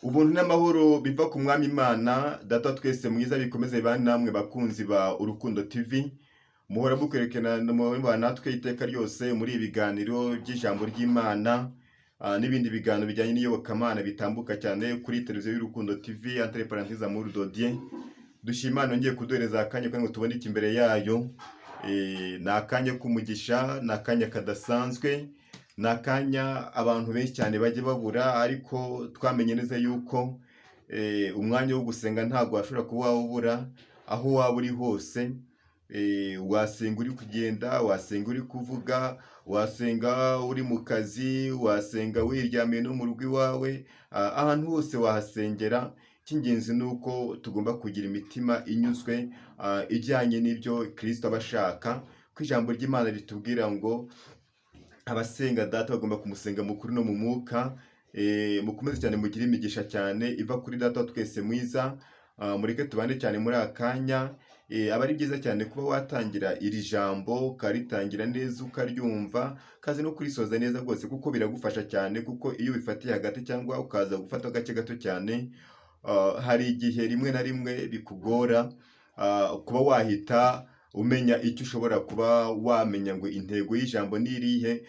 Ubuntu n'amahoro biva ku mwami Imana data twese mwiza bikomeze bane namwe bakunzi ba Urukundo TV muhora bukwerekana mu natwe iteka ryose muri ibiganiro by'ijambo ry'Imana n'ibindi biganiro bijyanye n'iyobokamana bitambuka cyane kuri televiziyo y'Urukundo TV entre parenthèses amour de Dieu. Dushimana ngiye kuduhereza akanya ngo tubone iki imbere yayo, nakanya kumugisha, nakanya kadasanzwe, nakanya abantu benshi cyane bajye babura, ariko twamenye neza yuko umwanya wo gusenga ntabwo washobora kuba wabura aho waba uri hose. Wasenga uri kugenda, wasenga uri kuvuga, wasenga uri mu kazi, wasenga wiryamiye no mu rugo iwawe, ahantu hose wahasengera. Icy'ingenzi ni uko tugomba kugira imitima inyuzwe ijyanye n'ibyo Kristo aba ashaka, ko ijambo ry'Imana ritubwira ngo abasenga data bagomba kumusenga mu kuri no mu mwuka. Mukomeze cyane mugire imigisha cyane iva kuri data twese mwiza. Mureke tubane cyane muri akanya. Aba ari byiza cyane kuba watangira iri jambo ukaritangira neza ukaryumva kazi no kurisoza neza rwose, kuko biragufasha cyane, kuko iyo bifatiye hagati cyangwa ukaza gufata agace gato cyane, hari igihe rimwe na rimwe bikugora kuba wahita umenya icyo ushobora kuba wamenya ngo intego y'ijambo ni irihe,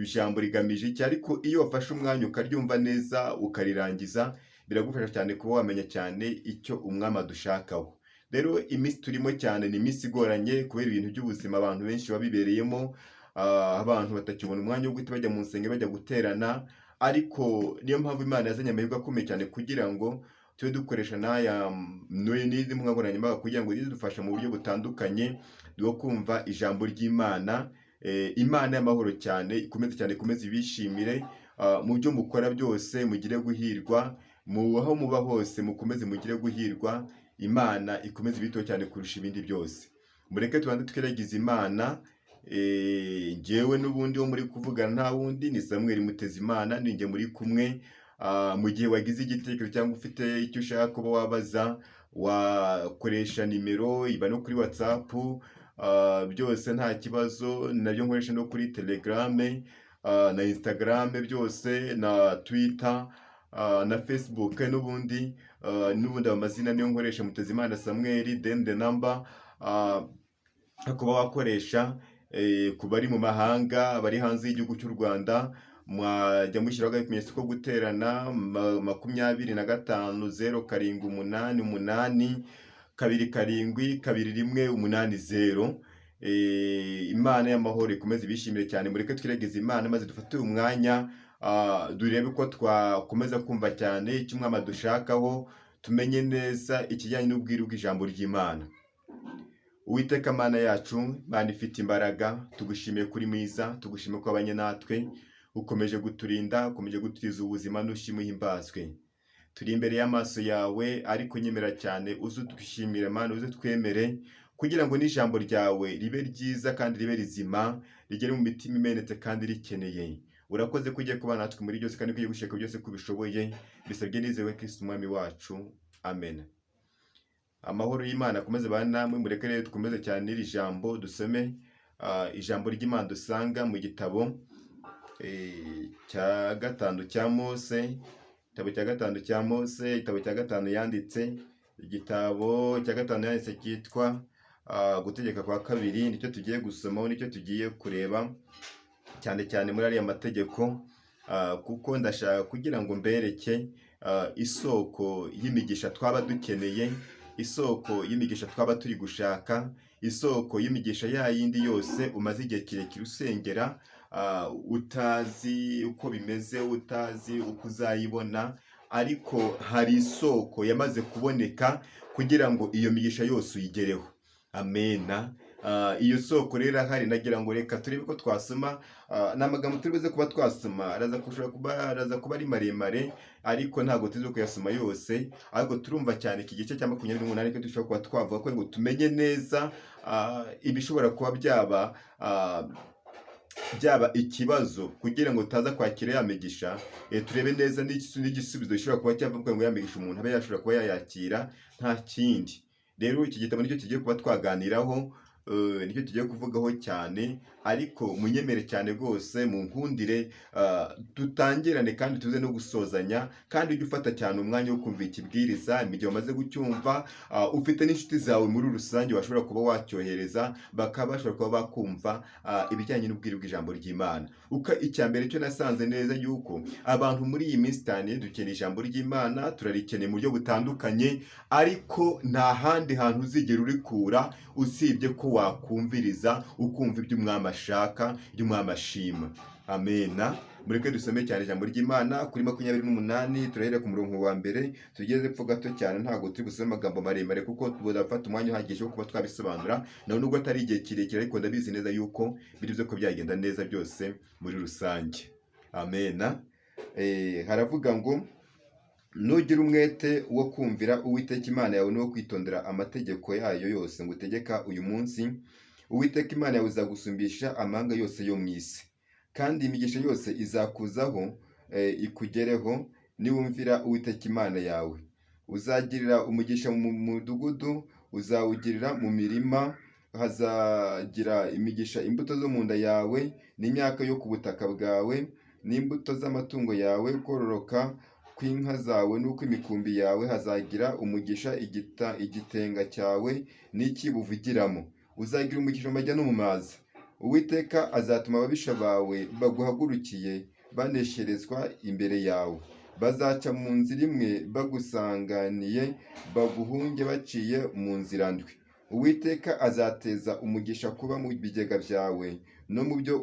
ijambo rigamije iki. Ariko iyo wafashe umwanya ukaryumva neza ukarirangiza, biragufasha cyane kuba wamenya cyane icyo umwami adushakaho. Rero iminsi turimo cyane ni iminsi igoranye kubera ibintu by'ubuzima abantu benshi babibereyemo, abantu batakibona umwanya wo guhita bajya mu nsengero bajya guterana. Ariko niyo mpamvu Imana yazanye amahirwe akomeye cyane kugira ngo tube dukoresha n'izi mbuga nkoranyambaga kugira ngo zidufashe mu buryo butandukanye bwo kumva ijambo ry'Imana. Imana y'amahoro cyane ikomeze cyane, ikomeze ibishimire mu byo mukora byose, mugire guhirwa, aho muba hose mukomeze mugire guhirwa. Imana ikomeze ibito cyane kurusha ibindi byose. Mureke tubanze twiragize Imana. Njyewe n'ubundi wo muri kuvugana nta wundi ni Samuel Mutezimana, ninjye muri kumwe. Mu gihe wagize igitekerezo cyangwa ufite icyo ushaka kuba wabaza, wakoresha nimero iba no kuri WhatsApp, byose nta kibazo. Nabyo nkoresha no kuri Telegram na Instagram, byose na Twitter na Facebook n'ubundi amazina niyo nkoresha Mutezimana Samuel, then the number kuba wakoresha ku bari mu mahanga, bari hanze y'igihugu cy'u Rwanda, mwajya mushyiraho ikimenyetso ko guterana 25 078 2 7 2 1 Imana y'amahoro ikomeze ibishimire cyane. Mureke twiragize Imana maze dufate umwanya durebe ko twakomeza kumva cyane icyo umwami adushakaho, tumenye neza ikijyanye n'ubwiru bw'ijambo ry'Imana. Uwiteka Mana yacu, Mana ifite imbaraga, tugushimiye kuri mwiza, tugushimiye ko abanye natwe, ukomeje guturinda, ukomeje guturiza ubuzima n'ushimwe himbazwe. Turi imbere y'amaso yawe, ariko nyemera cyane uze twishimire Mana, uze twemere kugira ngo n'ijambo ryawe ribe ryiza kandi ribe rizima, rigere mu mitima imenetse kandi rikeneye. Urakoze ko ugiye kuba natwe muri byose kandi ko ugiye gushaka byose ko ubishoboye. Bisabye nizewe Kristo umwami wacu, amen. Amahoro y'Imana akomeze bane namwe. Mureke rero dukomeze cyane n'iri jambo, dusome ijambo ry'Imana dusanga mu gitabo cya gatanu cya Mose. Igitabo cya gatanu cya Mose, igitabo cya gatanu yanditse, igitabo cya gatanu yanditse cyitwa gutegeka kwa kabiri. Nicyo tugiye gusomaho, nicyo tugiye kureba cyane cyane muri ariya mategeko, kuko ndashaka kugira ngo mbereke isoko y'imigisha twaba dukeneye, isoko y'imigisha twaba turi gushaka, isoko y'imigisha yayindi yose umaze igihe kirekire usengera, utazi uko bimeze, utazi uko uzayibona, ariko hari isoko yamaze kuboneka kugira ngo iyo migisha yose uyigereho. Amena. Iyo soko rero ahari, nagira ngo reka turebe ko twasoma n'amagambo turi buze kuba twasoma. Araza kuba ari maremare, ariko ntabwo tuzi kuyasoma yose, ahubwo turumva cyane iki gice cya 28 ko dushobora kuba twavuga ko ngo tumenye neza ibishobora kuba byaba ikibazo kugira ngo utaza kwakira ya migisha. Turebe neza n'igisubizo gishobora kuba cyavuga ngo ya migisha umuntu abe yashobora kuba yayakira, nta kindi. Rero iki gitabo nicyo tugiye kuba twaganiraho, nicyo tugiye kuvugaho cyane, ariko munyemere cyane rwose mu nkundire dutangirane kandi tuze no gusozanya, kandi ujye ufata cyane umwanya wo kumva ikibwiriza mu gihe wamaze gucyumva. Ufite n'inshuti zawe muri rusange washobora kuba wacyohereza, bakaba bashobora kuba bakumva ibijyanye n'ubwiru bw'ijambo ry'Imana. Icya mbere cyo nasanze neza yuko abantu muri iyi minsi cyane dukeneye ijambo ry'Imana, turarikeneye mu buryo butandukanye, ariko nta handi hantu uzigera urikura usibye ko wakumviriza ukumva ibyo umwami ashaka, ibyo umwami ashima. Amena. Mureke dusome cyane ijambo ry'Imana kuri 28, turahera ku murongo wa mbere tugeze epfo gato cyane. Ntabwo turi busome amagambo maremare kuko tudafata umwanya uhagije wo kuba twabisobanura, naho nubwo atari igihe kirekire, ariko ndabizi neza yuko biri byo ko byagenda neza byose muri rusange. Amena. Haravuga ngo nugira umwete wo kumvira Uwiteka Imana yawe no kwitondera amategeko yayo yose ngutegeka uyu munsi, Uwiteka Imana yawe izagusumbisha amahanga yose yo mu isi, kandi imigisha yose izakuzaho ikugereho niwumvira Uwiteka Imana yawe. Uzagirira umugisha mu mudugudu, uzawugirira mu mirima, hazagira imigisha imbuto zo mu nda yawe n'imyaka yo ku butaka bwawe n'imbuto z'amatungo yawe, kororoka kw'inka zawe n'uko imikumbi yawe, hazagira umugisha igitenga cyawe n'ikibuvugiramo. Uzagira umugisha mu majya no mu maza. Uwiteka azatuma ababisha bawe baguhagurukiye banesherezwa imbere yawe. Bazaca mu nzira imwe bagusanganiye, baguhunge baciye mu nzira ndwi. Uwiteka azateza umugisha kuba mu bigega byawe no mu byo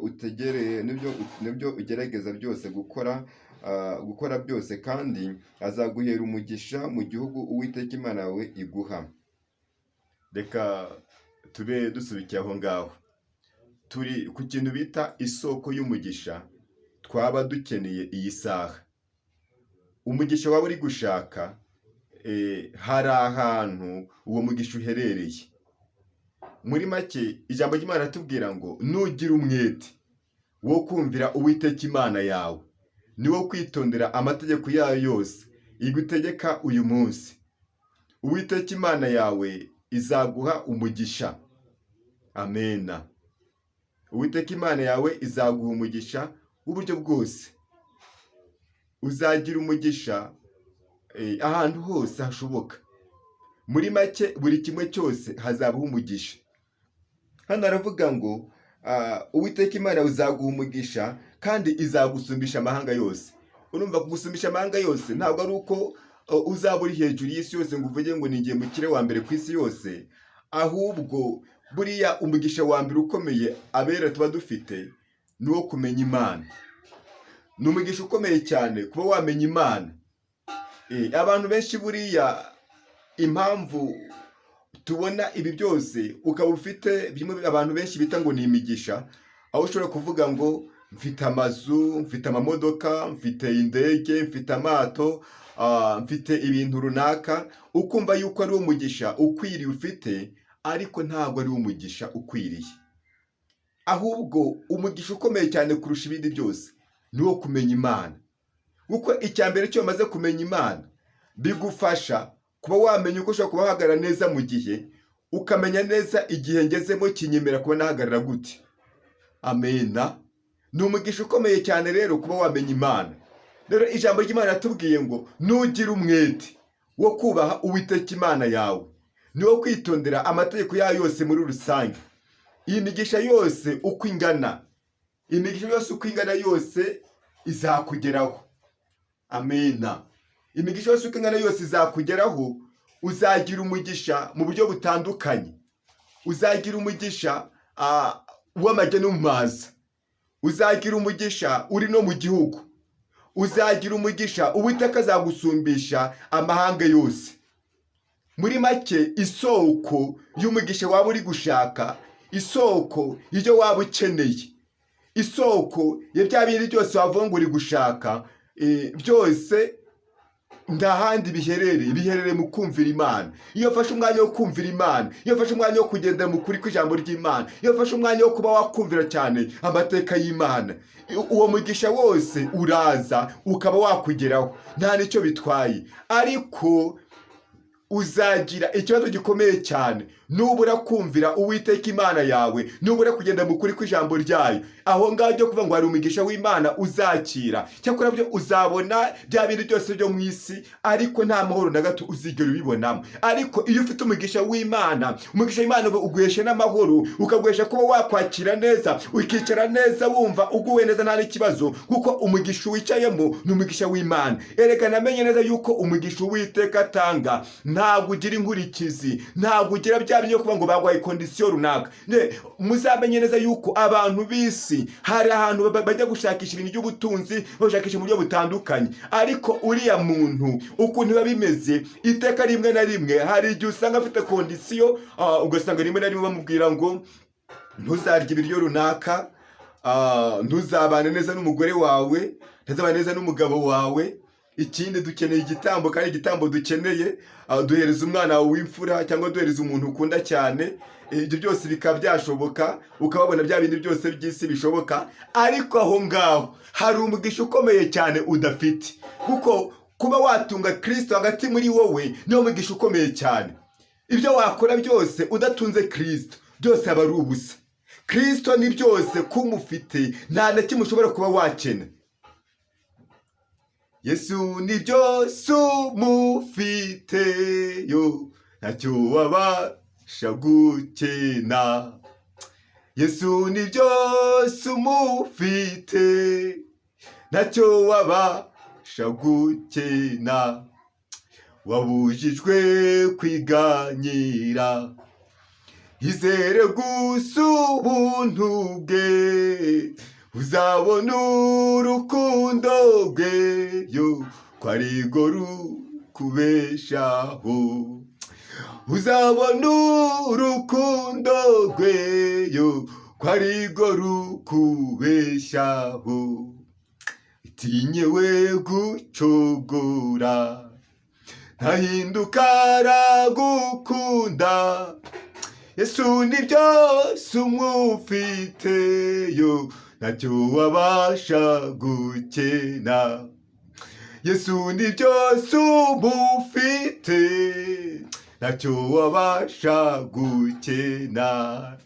ugerageza byose gukora byose, kandi azaguhera umugisha mu gihugu Uwiteka Imana yawe iguha. Reka tube dusubikiye aho ngaho. Turi ku kintu bita isoko y'umugisha twaba dukeneye iyi saha. Umugisha waba uri gushaka, hari ahantu uwo mugisha uherereye. Muri make ijambo ry'Imana ratubwira ngo nugira umwete wo kumvira Uwiteka Imana yawe, ni wo kwitondera amategeko yayo yose igutegeka uyu munsi, Uwiteka Imana yawe izaguha umugisha. Amena. Uwiteka Imana yawe izaguha umugisha w'uburyo bwose. Uzagira umugisha ahantu hose hashoboka. Muri make buri kimwe cyose hazabaho umugisha. Hano aravuga ngo Uwiteka Imana yawe izaguha umugisha kandi izagusumbisha amahanga yose. Urumva kugusumbisha amahanga yose ntabwo ari uko uzaba uri hejuru y'isi yose ngo uvuge ngo ningiye mukire wa mbere ku isi yose, ahubwo buriya umugisha wa mbere ukomeye abera tuba dufite ni wo kumenya Imana. Ni umugisha ukomeye cyane kuba wamenya Imana. Abantu benshi buriya impamvu tubona ibi byose ukaba ufite bimwe abantu benshi bita ngo ni imigisha, aho ushobora kuvuga ngo mfite amazu, mfite amamodoka, mfite indege, mfite amato, mfite ibintu runaka, ukumva yuko ari umugisha ukwiriye ufite, ariko ntabwo ari umugisha ukwiriye. Ahubwo umugisha ukomeye cyane kurusha ibindi byose ni wo kumenya Imana. Kuko icya mbere cyo maze kumenya Imana bigufasha kuba wamenya uko ushobora kubahagarara neza mu gihe, ukamenya neza igihe ngezemo kinyemera kuba nahagarara gute. Amena. Ni umugisha ukomeye cyane rero kuba wamenya Imana. Rero ijambo ry'Imana ratubwiye ngo nugira umwete wo kubaha Uwiteka Imana yawe, ni wo kwitondera amategeko yayo yose muri rusange. Iyi migisha yose uko ingana, imigisha yose uko ingana yose izakugeraho. Amena. Imigisha yose uko ingana yose izakugeraho. Uzagira umugisha mu buryo butandukanye. Uzagira umugisha w'amajya no mu maza. Uzagira umugisha uri no mu gihugu. Uzagira umugisha Uwiteka azagusumbisha amahanga yose. Muri make isoko y'umugisha waba uri gushaka, isoko y'ibyo waba ukeneye, isoko ya bya bindi byose wavuga ngo uri gushaka, byose nta handi biherereye mu kumvira Imana. Iyo ufashe umwanya wo kumvira Imana, iyo ufashe umwanya wo kugendera mu kuri kw'ijambo ry'Imana, iyo ufashe umwanya wo kuba wakumvira cyane amateka y'Imana, uwo mugisha wose uraza ukaba wakugeraho, nta nicyo bitwaye. Ariko uzagira ikibazo gikomeye cyane nubura kumvira Uwiteka Imana yawe, nubura kugenda mu kuri kw'ijambo ryayo. Aho ngaho byo kuvuga ngo hari umugisha w'Imana uzakira, cyakora byo uzabona bya bindi byose byo mu isi, ariko nta mahoro na gato uzigera ubibonamo. Ariko iyo ufite umugisha w'Imana, umugisha w'Imana uguhesha n'amahoro, ukaguhesha kuba wakwakira neza, ukicara neza wumva uguwe neza nta n'ikibazo, kuko umugisha wicayemo ni umugisha w'Imana. Erega namenye neza yuko umugisha Uwiteka atanga ntabwo ugira inkurikizi, ntabwo ugira bya byo kuvuga ngo bagwaye kondisiyo runaka. Muzamenye neza yuko abantu b'isi hari ahantu bajya gushakisha ibintu by'ubutunzi, bashakisha mu buryo butandukanye, ariko uriya muntu ukuntu biba bimeze, iteka rimwe na rimwe hari igihe usanga afite kondisiyo, ugasanga rimwe na rimwe bamubwira ngo ntuzarye ibiryo runaka, ntuzabane neza n'umugore wawe, ntuzabane neza n'umugabo wawe. Ikindi dukeneye igitambo, kandi igitambo dukeneye duhereza umwana wawe w'imfura, cyangwa duhereza umuntu ukunda cyane. Ibyo byose bikaba byashoboka, ukababona bya bindi byose by'isi bishoboka, ariko aho ngaho hari umugisha ukomeye cyane udafite, kuko kuba watunga Kristo hagati muri wowe niyo mugisha ukomeye cyane. Ibyo wakora byose udatunze Kristo byose aba ari ubusa. Kristo ni byose, kumufite nta na kimwe ushobora kuba wakena. Yesu ni byose umufite yo ntacyo wabasha gukena. Yesu ni byose umufite ntacyo wabasha gukena. Wabujijwe kwiganyira, izere gusa ubuntu bwe, uzabona urukundo rwe yo ko arirwo rukubeshaho. Uzabona urukundo rwe yo ko arirwo rukubeshaho. Itinye we gucogora, ntahinduka aragukunda. Yesu ni byose umufite yo ntacyo wabasha gukena. Yesu ni byose umufite ntacyo wabasha gukena.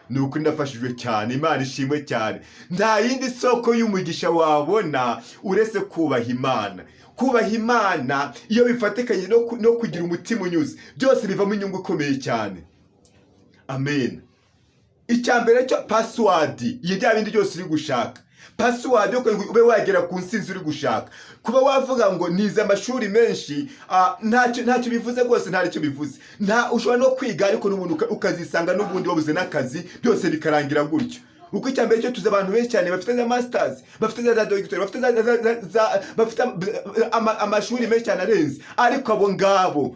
Nuko ndafashijwe cyane, Imana ishimwe cyane. Nta yindi soko y'umugisha wabona uretse kubaha Imana. Kubaha Imana iyo bifatikanye no kugira umutima unyuze, byose bivamo inyungu ikomeye cyane. Amen. Icyambere cyo password y'ibya bindi byose uri gushaka. Password yo kugira ube wagera ku nsinzi uri gushaka. Kuba wavuga ngo nize amashuri menshi, ntacyo bivuze rwose, ntacyo bivuze. Ushobora no kwiga ariko n'ubundi ukazisanga n'ubundi wabuze n'akazi, byose bikarangira gutyo. Uko icyambere cyo tuzi abantu benshi cyane bafite za masters, bafite za doctor, bafite amashuri menshi cyane arenze, ariko abo ngabo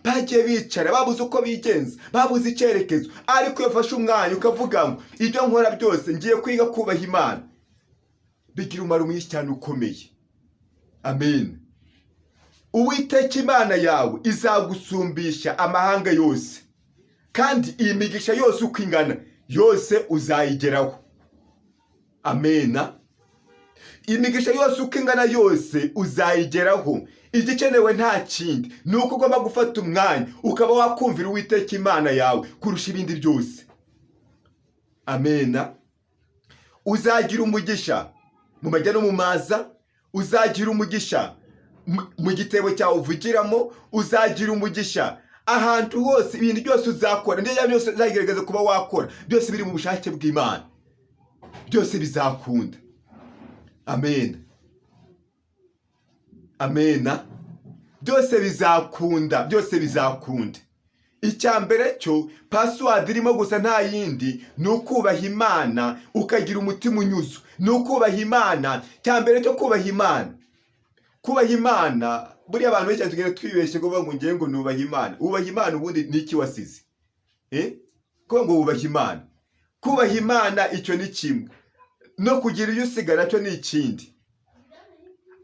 bagiye bicara babuze uko bigenza, babuze icyerekezo. Ariko iyo ufashe umwanya ukavuga ngo ibyo nkora byose ngiye kwiga kubaha Imana, bigira umumaro mwinshi cyane ukomeye. Amen. Uwiteka Imana yawe izagusumbisha amahanga yose, kandi iyi migisha yose uko ingana yose uzayigeraho. Amena. Imigisha yose uko ingana yose uzayigeraho. Igikenewe nta kindi ni uko ugomba gufata umwanya ukaba wakumvira Uwiteka Imana yawe kurusha ibindi byose. Amena. Uzagira umugisha mu majya no mu maza, uzagira umugisha mu gitebo cyawe uvugiramo, uzagira umugisha ahantu hose. Ibintu byose uzakora, ndetse byose uzagerageza kuba wakora, byose biri mu bushake bw'Imana, byose bizakunda. Amen. Amena. Byose bizakunda, byose bizakunda. Icyambere cyo password irimo gusa nta yindi ni ukubaha Imana, ukagira umutima unyuze. Ni ukubaha Imana. Cyambere cyo kubaha Imana. Kubaha Imana, buriya abantu benshi tugenda twibeshye ngo ngiye ngo nubaha Imana. Ubaha Imana ubundi niki wasize? Kuba ngo wubaha Imana. Kubaha Imana icyo ni kimwe, no kugira iyo usigara cyo ni ikindi.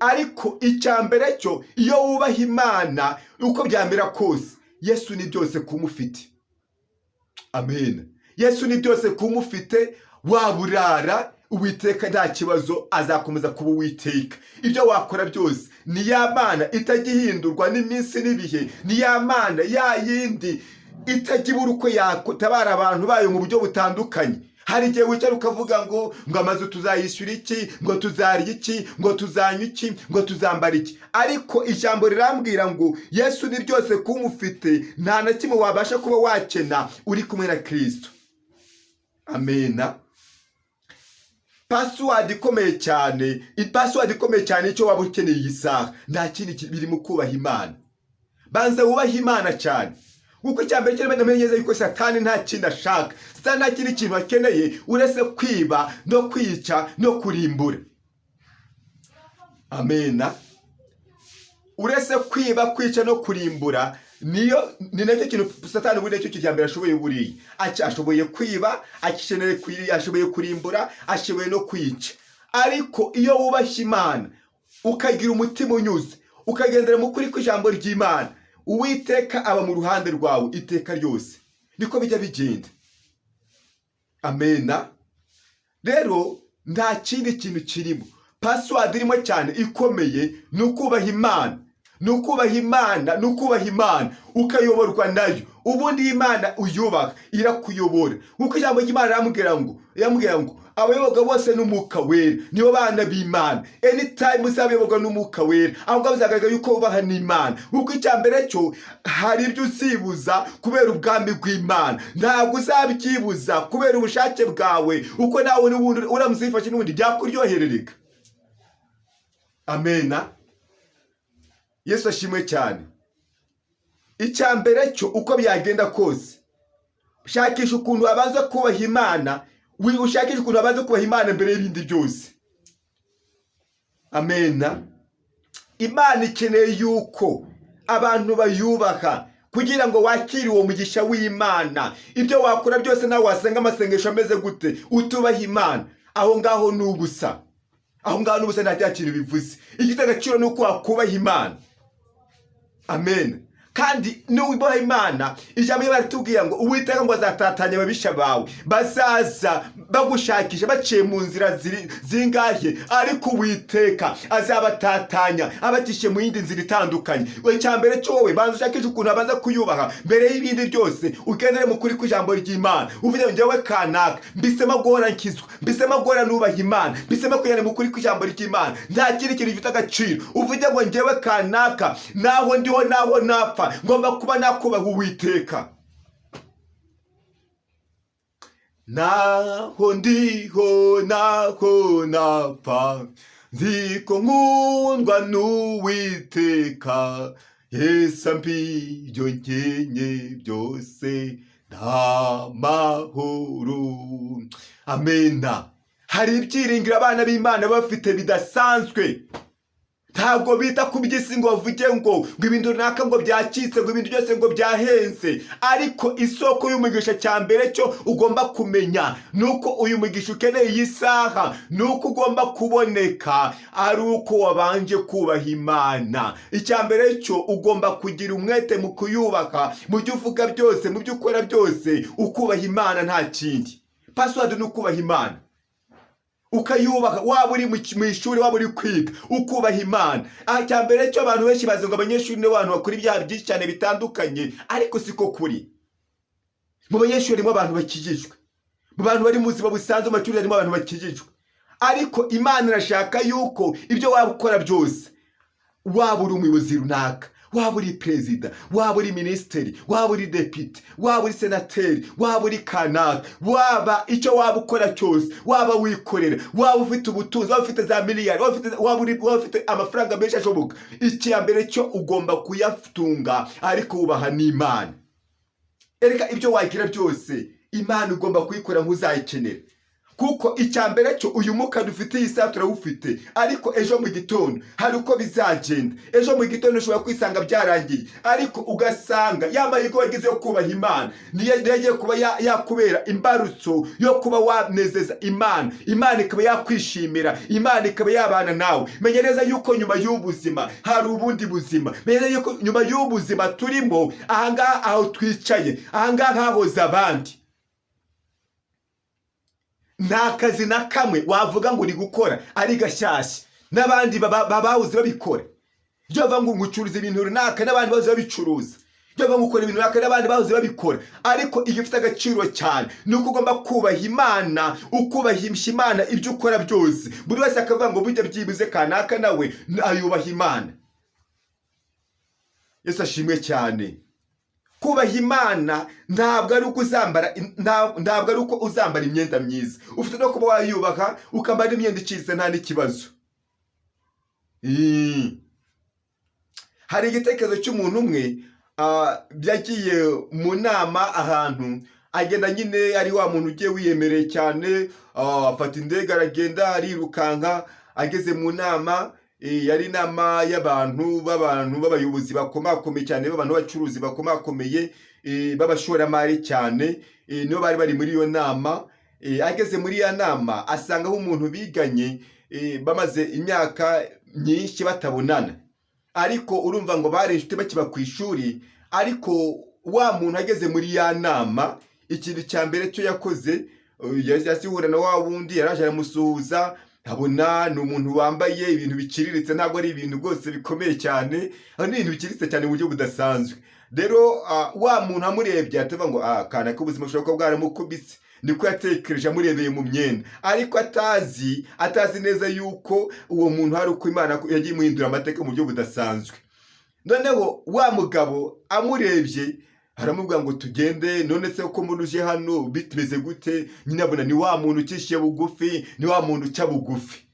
Ariko icyambere cyo iyo wubaha Imana uko byambera kose, Yesu ni byose kumufite. Amen. Yesu ni byose kumufite. Waburara Uwiteka nta kibazo azakomeza kuba Uwiteka. Ibyo wakora byose ni ya Mana itagihindurwa n'iminsi n'ibihe, ni ya Mana ya yindi itajibura uko yatabara abantu bayo mu buryo butandukanye. Hari igihe wicara ukavuga ngo amazu tuzayishyura iki, ngo tuzarya iki, ngo tuzanywa iki, ngo tuzambara iki. Ariko ijambo rirambwira ngo Yesu ni byose kumufite, nta na kimwe wabasha kuba wakena uri kumwe na Kristo. Amena. Password ikomeye cyane icyo waba ukeneye iyi saha nta kindi biri mu kubaha Imana. Banza wubaha Imana cyane. Kuko icyambere cyane namenyeze yuko Satani nta kindi ashaka. Satani nta kindi kintu akeneye uretse kwiba no kwica no kurimbura. Amena. Uretse kwiba, kwica no kurimbura, ni nacyo kintu Satani buri cyo kijyambere ashoboye buriye. Ashoboye kwiba, ashoboye kurimbura, ashoboye no kwica. Ariko iyo wubashye Imana ukagira umutima unyuze, ukagendera mu kuri kw'ijambo ry'Imana, Uwiteka aba mu ruhande rwawe iteka ryose. Niko bijya bigenda. Amena. Rero nta kindi kintu kirimo. Password irimo cyane ikomeye ni ukubaha Imana. Nukubaha Imana ukayoborwa nayo. Ubundi Imana uyubaha irakuyobora. Kuko ijambo ry'Imana yamubwira ngo abayoborwa bose n'umwuka wera nibo bana b'Imana. Anytime uzabayoborwa n'umwuka wera, ahubwo bizagaragara yuko ubaha n'Imana. Kuko icyambere cyo hari ibyo uzibuza kubera ubwami bw'Imana. Ntabwo uzabyibuza kubera ubushake bwawe, uko nawe n'ubundi uramuzifashe n'ubundi byakuryoherereka. Amena. Yesu ashimwe cyane. Icyambere cyo uko byagenda kose, ushakisha ukuntu wabanza kubaha Imana, ushakisha ukuntu wabanza kubaha Imana mbere y'ibindi byose. Amena. Imana ikeneye yuko abantu bayubaha kugira ngo wakire uwo mugisha w'Imana. Ibyo wakora byose nawe wasenga amasengesho ameze gute, utubaha Imana, aho ngaho n'ubusa. Nta kintu bivuze. Igifite agaciro nuko wakubaha Imana. Amen. Kandi nubaha Imana, ijambo ry'Imana ngo Uwiteka ngo azatatanya ababisha bawe, bazaza bagushakisha baciye mu nzira zingahe, ariko Uwiteka azabatatanya abatishe mu yindi nzira itandukanye. Icyambere cyo wowe banza ushakishe ukuntu abanza kuyubaha mbere y'ibindi byose, ugendere mu kuri kw'ijambo ry'Imana. Uvuze ngo njyewe kanaka mbisema guhora nkizwa, mbisema guhora nubaha Imana, mbisema kugenda mu kuri kw'ijambo ry'Imana. Nta kindi kintu gifite agaciro. Uvuze ngo njyewe kanaka naho ndiho naho napfa ngomba kuba nakubaha Uwiteka. Naho ndiho naho napfa nziko nkundwa n'Uwiteka. Yesu ambyo nkenye byose n'amahoro. Amena. Hari ibyiringiro abana b'Imana bafite bidasanzwe. Ntabwo bita ku by'isi ngo bavuge ngo ibintu runaka ngo byacitse, ngo ibintu byose ngo byahenze. Ariko isoko y'umugisha cyambere cyo ugomba kumenya nuko uyu mugisha ukeneye iyi saha, nuko ugomba kuboneka ari uko wabanje kubaha Imana. Icyambere cyo ugomba kugira umwete mu kuyubaka, mu byo uvuga byose, mu byo ukora byose, ukubaha Imana nta kindi. Password ni ukubaha Imana. Ukayubaha, waba uri mu ishuri, waba uri kwiga, ukubaha Imana. Icyambere cyo abantu benshi bazi ngo abanyeshuri n'abantu bakora ibyaha byinshi cyane bitandukanye, ariko siko kuri. Mu banyeshuri harimo abantu bakijijwe, mu bantu bari mu buzima busanzwe mu mashuri harimo abantu bakijijwe. Ariko Imana irashaka yuko ibyo waba ukora byose, waba uri umuyobozi runaka, waba uri perezida, waba uri minisitiri, waba uri depite, waba uri senateri, waba uri kanaka, waba icyo waba ukora cyose, waba wikorera, waba ufite ubutunzi, waba ufite za miliyari, waba ufite amafaranga menshi ashoboka, icyambere cyo ugomba kuyatunga ariko wubaha n'Imana. Ereka ibyo wagira byose Imana ugomba kuyikora nk'uzayikenera. Kuko icyambere cyo uyu muka dufite iyi saa turawufite, ariko ejo mu gitondo hari uko bizagenda. Ejo mu gitondo ushobora kwisanga byarangiye, ariko ugasanga yamayigo wagize yo kubaha Imana niyo yagiye kuba yakubera imbarutso yo kuba wanezeza Imana. Imana ikaba yakwishimira, Imana ikaba yabana nawe. Menya neza yuko nyuma y'ubuzima hari ubundi buzima. Menya yuko nyuma y'ubuzima turimo ahangaha aho twicaye, ahangaha hahoze abandi. nta kazi na kamwe wavuga ngo uri gukora ari gashyashya n'abandi babuze babikora. Iyo bavuga ngo ucuruza ibintu runaka n'abandi babuze babicuruza, iyo bavuga ngo ukora ibintu runaka n'abandi babuze babikora, ariko igifite agaciro cyane ni uko ugomba kubaha Imana, ukubahisha Imana ibyo ukora byose. Buri wese akavuga ngo burya byibuze kanaka nawe ayubaha Imana. Yesu ashimwe cyane. Kubaha Imana ntabwo ari uko uzambara imyenda myiza, ufite no kuba wayubaha ukambara imyenda icitse nta n'ikibazo. Hari igitekerezo cy'umuntu umwe byagiye mu nama ahantu, agenda nyine ari wa muntu ugiye wiyemereye cyane, afata indege aragenda arirukanka. Ageze mu nama, yari inama y'abantu b'abayobozi bakomakomeye cyane, b'abantu b'abacuruzi bakomakomeye, b'abashoramari cyane, nibo bari bari muri iyo nama. Ageze muri ya nama asangaho umuntu biganye, bamaze imyaka myinshi batabonana, ariko urumva ngo bari inshuti bakiba ku ishuri. Ariko wa muntu ageze muri ya nama, ikintu cya mbere cyo yakoze, yasihura na wa wundi, yaraje aramusuhuza. Abona ni umuntu wambaye ibintu biciriritse, ntabwo ari ibintu rwose bikomeye cyane, ni ibintu biciriritse cyane mu buryo budasanzwe. Rero wa muntu amurebye atavuga ngo kana k'ubuzima bushobora kuba bwaramukubise, niko yatekereje amurebeye mu myenda, ariko atazi neza yuko uwo muntu hari uko Imana yagiye imuhindura amateka mu buryo budasanzwe. Noneho wa mugabo amurebye aramubwira ngo tugende, none se uko mbona uje hano bitumeze gute? Nyine abona ni wa muntu ucishiye bugufi, ni wa muntu uca bugufi.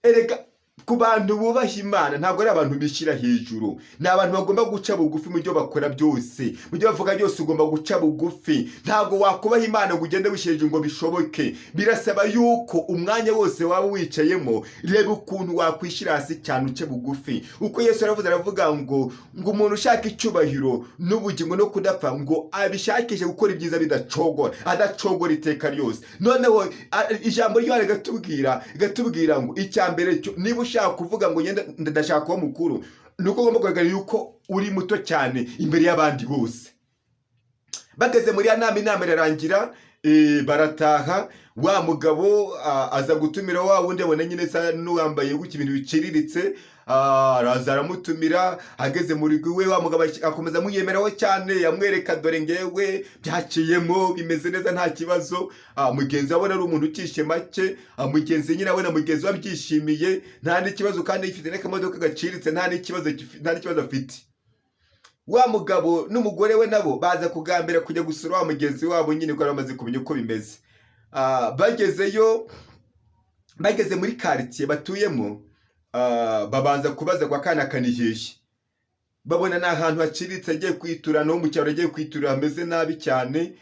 Erega ku bantu bubaha Imana ntabwo ari abantu bishyira hejuru, ni abantu bagomba guca bugufi mu byo bakora byose, mu byo bavuga byose ugomba guca bugufi. Ntabwo wakubaha Imana ngo ugende wishyira hejuru ngo bishoboke. Birasaba yuko umwanya wose waba wicayemo, reba ukuntu wakwishyira hasi cyane uce bugufi. Uko Yesu aravuga ngo umuntu ushaka icyubahiro n'ubugingo no kudapfa, ngo abishakishe gukora ibyiza bidacogora, adacogora iteka ryose. Noneho ijambo ry'Imana rigatubwira ngo icya mbere niba ushaka kuvuga ngo ndashaka kuba mukuru, nuko ugomba kugaragara yuko uri muto cyane imbere y'abandi bose. Bageze muri ya nama, inama irarangira, barataha. Wa mugabo aza gutumira wa wundi, abona nyine n'uwambaye gutya ibintu biciriritse, araza aramutumira. Ageze muri we, wa mugabo akomeza amuyemeraho cyane, yamwereka dore ngewe byaciyemo bimeze neza nta kibazo. Mugenzi abona ari umuntu ucishe make, mugenzi nyine abona mugenzi wabyishimiye nta n'ikibazo, kandi ifite n'akamodoka gaciritse nta n'ikibazo afite. Wa mugabo n'umugore we nabo baza kugambira kujya gusura wa mugenzi wabo nyine ko bamaze kumenya uko bimeze. Bagezeyo, bageze muri quartier batuyemo, babanza kubaza kwa kana kanihehe. Babona ni ahantu haciritse, agiye kwitura, no mu cyaro agiye kwitura hameze nabi cyane.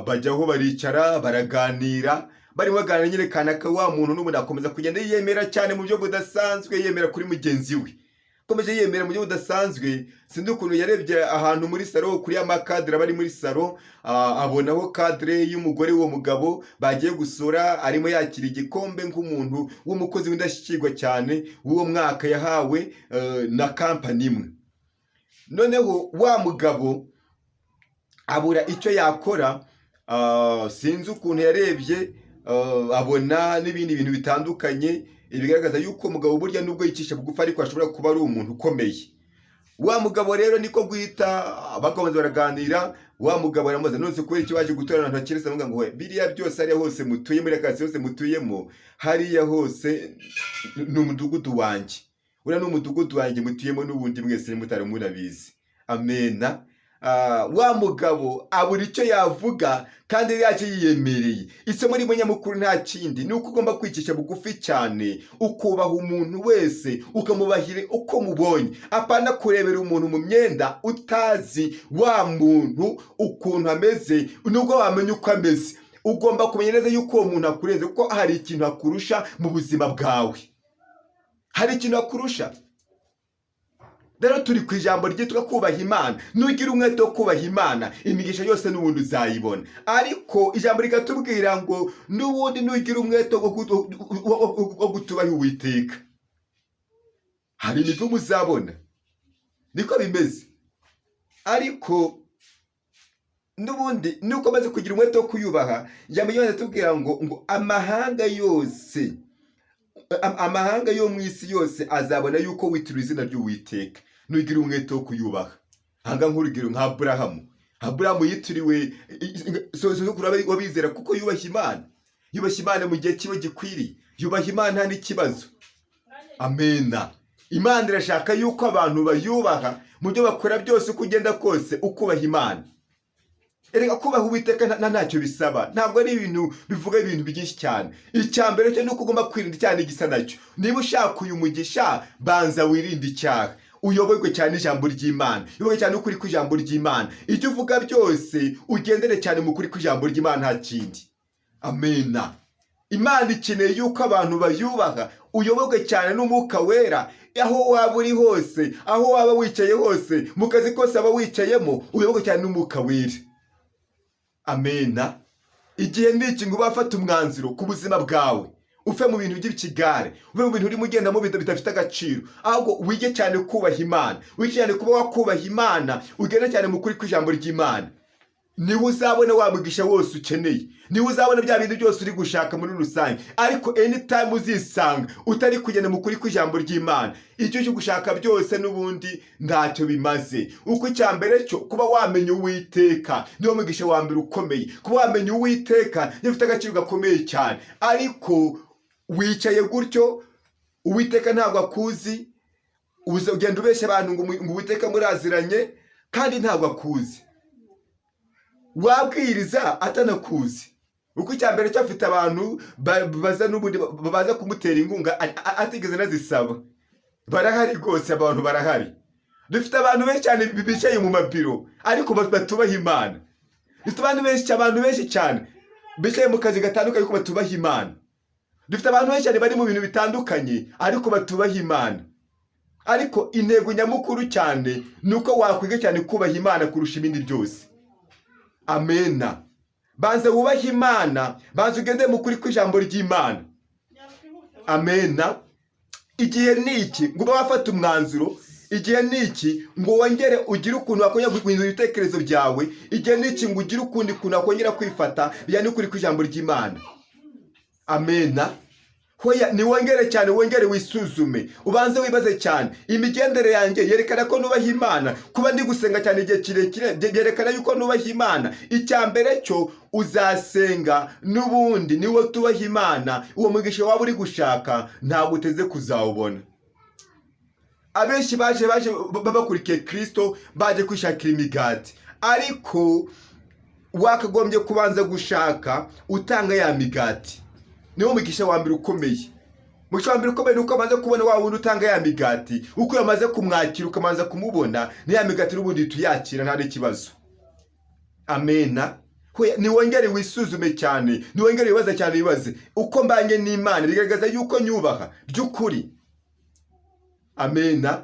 Bajyaho baricara baraganira, bari baganira nyine. Kanaka wa muntu n'ubundi akomeza kugenda yiyemera cyane mu buryo budasanzwe, yiyemera kuri mugenzi we, komeje yiyemera mu buryo budasanzwe. Sindi ukuntu yarebye ahantu muri salo kuri ya makadre bari muri salo, abonaho kadre y'umugore w'uwo mugabo bagiye gusura, arimo yakira igikombe nk'umuntu w'umukozi w'indashyikirwa cyane w'uwo mwaka yahawe na kampani imwe. Noneho wa mugabo abura icyo yakora, sinzi ukuntu yarebye, abona n'ibindi bintu bitandukanye bigaragaza yuko umugabo burya nubwo yicisha bugufi ariko ashobora kuba ari umuntu ukomeye. Wa mugabo rero niko guhita bakomeza baraganira. Wa mugabo aramubaza, none kubera icyo waje gutorana ntakirese? Avuga ngo biriya byose hariya hose mutuye, muri akasi hose mutuyemo, hariya hose ni umudugudu wanjye, uriya ni umudugudu wanjye mutuyemo, n'ubundi mwese mutari munabizi. Amena. Wa mugabo abura icyo yavuga kandi yaje yiyemereye. Isomo ry'umunyamukuru nta kindi, ni uko ugomba kwicisha bugufi cyane, ukubaha umuntu wese, ukamubahire uko mubonye. Apana kurebera umuntu mu myenda utazi wa muntu ukuntu ameze, nubwo wamenya uko ameze. Ugomba kumenya neza yuko uwo muntu akurenze, kuko hari ikintu akurusha mu buzima bwawe, hari ikintu akurusha. Rero turi ku ijambo ryitwa kubaha Imana. Nugira umwete wo kubaha Imana, imigisha yose n'ubundi uzayibona. Ariko ijambo rigatubwira ngo n'ubundi nugira umwete wo gutubaha Uwiteka, hari imivumo uzabona. Niko bimeze. Ariko n'ubundi nuko amaze kugira umwete wo kuyubaha yamenye tubwira ngo amahanga yo mu isi yose azabona yuko witira izina ry'Uwiteka nugira umwete wo kuyubaha. Hanga nk'urugero nka Aburahamu yitiriwe sokuru wabizera kuko yubashye Imana mu gihe kiba gikwiriye, yubaha Imana nta n'ikibazo. Amena. Imana irashaka yuko abantu bayubaha mu byo bakora byose, uko ugenda kose ukubaha Imana. Erega kubaha Uwiteka ntacyo bisaba, ntabwo ari ibintu bivuga ibintu byinshi cyane. Icyambere cyo nuko ugomba kwirinda cyane igisa nacyo. Niba ushaka uyu mugisha, banza wirinde icyaha, uyoborwe cyane ijambo ry'Imana, uyoborwe cyane ukuri kw'ijambo ry'Imana. Icyo uvuga byose ugendere cyane mu kuri kw'ijambo ry'Imana, nta kindi. Amena. Imana ikeneye yuko abantu bayubaha, uyoborwe cyane n'Umwuka Wera. Aho waba uri hose, aho waba wicaye hose, mu kazi kose waba wicayemo, uyoborwe cyane n'Umwuka Wera. Amena. Igihe n'iki ngo bafata umwanzuro ku buzima bwawe, uve mu bintu by'ikigare, uve mu bintu urimo ugendamo bidafite agaciro, ahubwo wige cyane kubaha Imana, wige cyane kuba wakubaha Imana, ugende cyane mu kuri kw'ijambo ry'Imana. Niwe uzabona wa mugisha wose ukeneye, niwe uzabona bya bintu byose uri gushaka muri rusange. Ariko anytime uzisanga utari kugenda mu kuri kw'ijambo ry'Imana, icyo cyo gushaka byose n'ubundi ntacyo bimaze. Uko icyambere cyo kuba wamenya Uwiteka niwo mugisha wa mbere ukomeye. Kuba wamenya Uwiteka gifite agaciro gakomeye cyane. Ariko wicaye gutyo, Uwiteka ntabwo akuzi, ugenda ubeshya abantu ngo Uwiteka muraziranye kandi ntabwo akuzi. Wabwiriza atanakuzi. Uko icyambere cyafite abantu baza n'ubundi baza kumutera ingunga atigeze nazisaba. Barahari rwose, abantu barahari. Dufite abantu benshi cyane bicaye mu mabiro ariko batubaha Imana. Dufite abantu benshi cyane bicaye mu kazi gatandukanye ariko batubaha Imana. Dufite abantu benshi cyane bari mu bintu bitandukanye ariko batubaha Imana. Ariko intego nyamukuru cyane nuko wakwiga cyane kubaha Imana kurusha ibindi byose. Amena. Banza wubahe Imana, banza ugende mu kuri kw'ijambo ry'Imana. Amena. Igihe n'iki ngo bafata umwanzuro, igihe n'iki ngo wongere ugire ukuntu wakongera guhindura ibitekerezo byawe, igihe n'iki ngo ugire ukundi kuntu wakongera kwifata bijyanye n'ukuri kw'ijambo ry'Imana. Amena. Hoya niwongere cyane, wongere wisuzume, ubanze wibaze cyane, imigendere yanjye yerekana ko nubaha Imana. Kuba ndi gusenga cyane igihe kirekire yerekana yuko nubaha Imana. Icyambere cyo uzasenga n'ubundi niwo tubaha Imana, uwo mugisha waba uri gushaka ntabwo uteze kuzawubona. Abenshi baje babakurikiye Kristo, baje kwishakira imigati, ariko wakagombye kubanza gushaka utanga ya migati. Niwo mugisha wa mbere ukomeye. Mugisha wa mbere ukomeye nuko amaze kubona wa wundi utanga ya migati, uko yamaze kumwakira ukamanza kumubona, ni ya migati n'ubundi tuyakira nta n'ikibazo. Amena. Niwongere wisuzume cyane, niwongere wibaza cyane, wibaze uko mbanye n'Imana bigaragaza yuko nyubaha by'ukuri. Amena.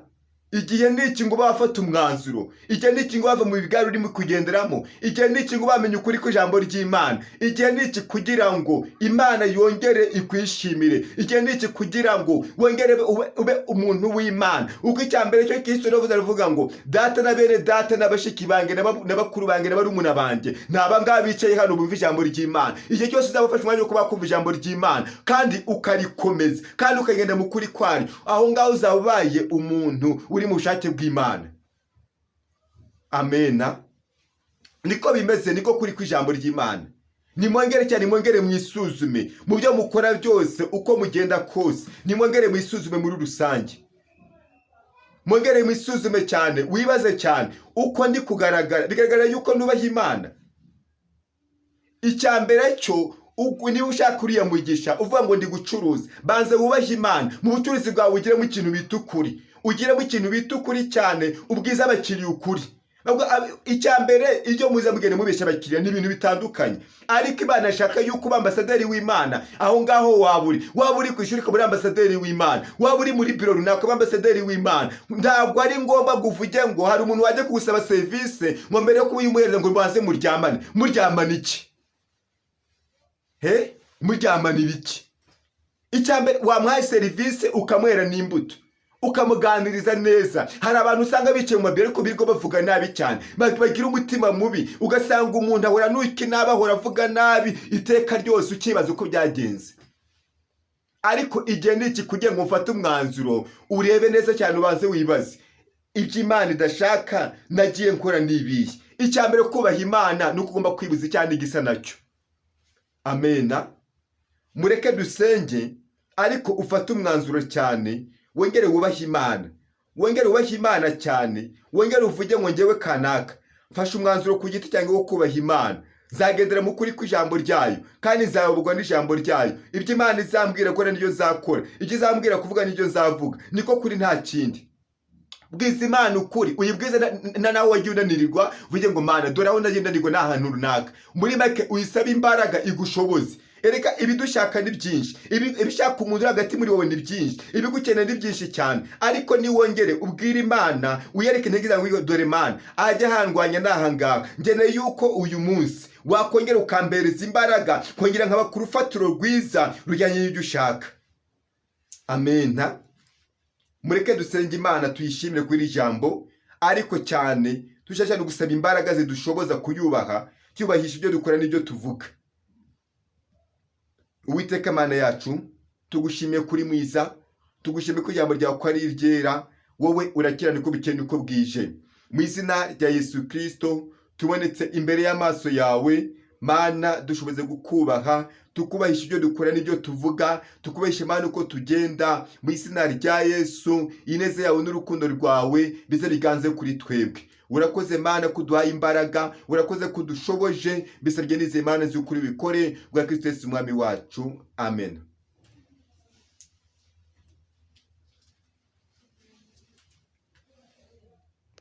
Igihe n'iki ngo bafata umwanzuro, igihe n'iki ngo bava mu bigari urimo kugenderamo, igihe n'iki ngo bamenye ukuri kw'ijambo ry'Imana, igihe n'iki kugira ngo Imana yongere ikwishimire, igihe n'iki kugira ngo wongere ube umuntu w'Imana. Uko icyambere cyo Kristo aravuga ngo data na bene data n'abashiki bange n'abakuru bange n'abarumuna bange n'aba ngaba bicaye hano bumva ijambo ry'Imana. Igihe cyose uzabafasha umwanya wo kuba kumva ijambo ry'Imana kandi ukarikomeza kandi ukagenda mu kuri kwari, aho ngaho uzabaye umuntu uri mu bushake bw'Imana. Amena. Niko bimeze, niko kuri kw'ijambo ry'Imana. Nimwongere cyane, nimwongere mwisuzume mu byo mukora byose, uko mugenda kose, nimwongere mwisuzume muri rusange. Mwongere mwisuzume cyane, wibaze cyane uko ndi kugaragara, bigaragara yuko nubaha Imana. Icyambere cyo niba ushaka uriya mugisha uvuga ngo ndi gucuruza, banza wubahe Imana. Mu bucuruzi bwawe ugiremo ikintu bita ukuri, ugiremo ikintu bita ukuri cyane, ubwiza abakiriya ukuri. Icyambere ibyo muza mugende mubeshya abakiriya n'ibintu bitandukanye, ariko Imana ashaka yuko uba ambasaderi w'Imana. Aho ngaho waba uri ku ishuri ukaba uri ambasaderi w'Imana, waba uri muri biro runaka ukaba ambasaderi w'Imana. Ntabwo ari ngombwa kuvuge ngo hari umuntu wajya kugusaba serivisi ngo mbere yo kuyimuhereza ngo baze muryamane. Muryamane iki? Muryamane ibiki? Icyambere wamuhaye serivisi ukamwera n'imbuto, ukamuganiriza neza. Hari abantu usanga bicaye mu mabiro ariko birirwa bavuga nabi cyane, bagira umutima mubi, ugasanga umuntu ahora nuki nabi, ahora avuga nabi iteka ryose, ukibaza uko byagenze. Ariko igihe niki kugira ngo ufate umwanzuro, urebe neza cyane, ubanze wibaze ibyo Imana idashaka nagiye nkora n'ibihe. Icya mbere, kubaha Imana ni uko ugomba kwibuza icyaha gisa nacyo. Amena. Mureke dusenge, ariko ufate umwanzuro cyane, wongere wubahe Imana, wongere wubahe Imana cyane, wongere uvuge ngo ngewe kanaka mfashe umwanzuro ku giti cyanjye wo kubaha Imana, zagendera mu kuri kw'ijambo ryayo, kandi nzayoborwa n'ijambo ryayo. Ibyo Imana izambwira gukora nibyo nzakora, ibyo izambwira kuvuga nibyo nzavuga, niko kuri nta kindi. Bwiza Imana ukuri, uyibwize na nawe wagiye unanirirwa, uvuge ngo Mana dore aho nagiye ndanirwa n'ahantu runaka. Muri make uyisabe imbaraga igushoboze. Ereka ibidushaka ni byinshi, ibishaka umuntu hagati muri wowe ni byinshi, ibigukeneye ni byinshi cyane, ariko niwongere ubwire Imana, uyereke intege zawe, dore Mana ajya handwanya n'ahangaha, ngeneye yuko uyu munsi wakongera ukambereza imbaraga, kongera nkaba ku rufatiro rwiza rujyanye n'ibyo ushaka. Amena. Mureke dusenge Imana, tuyishimire kuri iri jambo, ariko cyane dushaka gusaba imbaraga zidushoboza kuyubaha, cyubahisha ibyo dukora n'ibyo tuvuga. Uwiteka Mana yacu, tugushimiye kuri mwiza, tugushimiye ko ijambo ryawe ko ari iryera, wowe urakirana uko bukeye uko bwije. Mu izina rya Yesu Kristo tubonetse imbere y'amaso yawe, Mana dushoboze kukubaha, tukubahisha ibyo dukora n'ibyo tuvuga, tukubahisha Mana uko tugenda. Mu izina rya Yesu, ineza yawe n'urukundo rwawe bize biganze kuri twebwe. Urakoze Mana kuduhaye imbaraga, urakoze kudushoboje, bisabye nizeye Mana z'ukuri bikore bwa Kristo Yesu umwami wacu. Amen.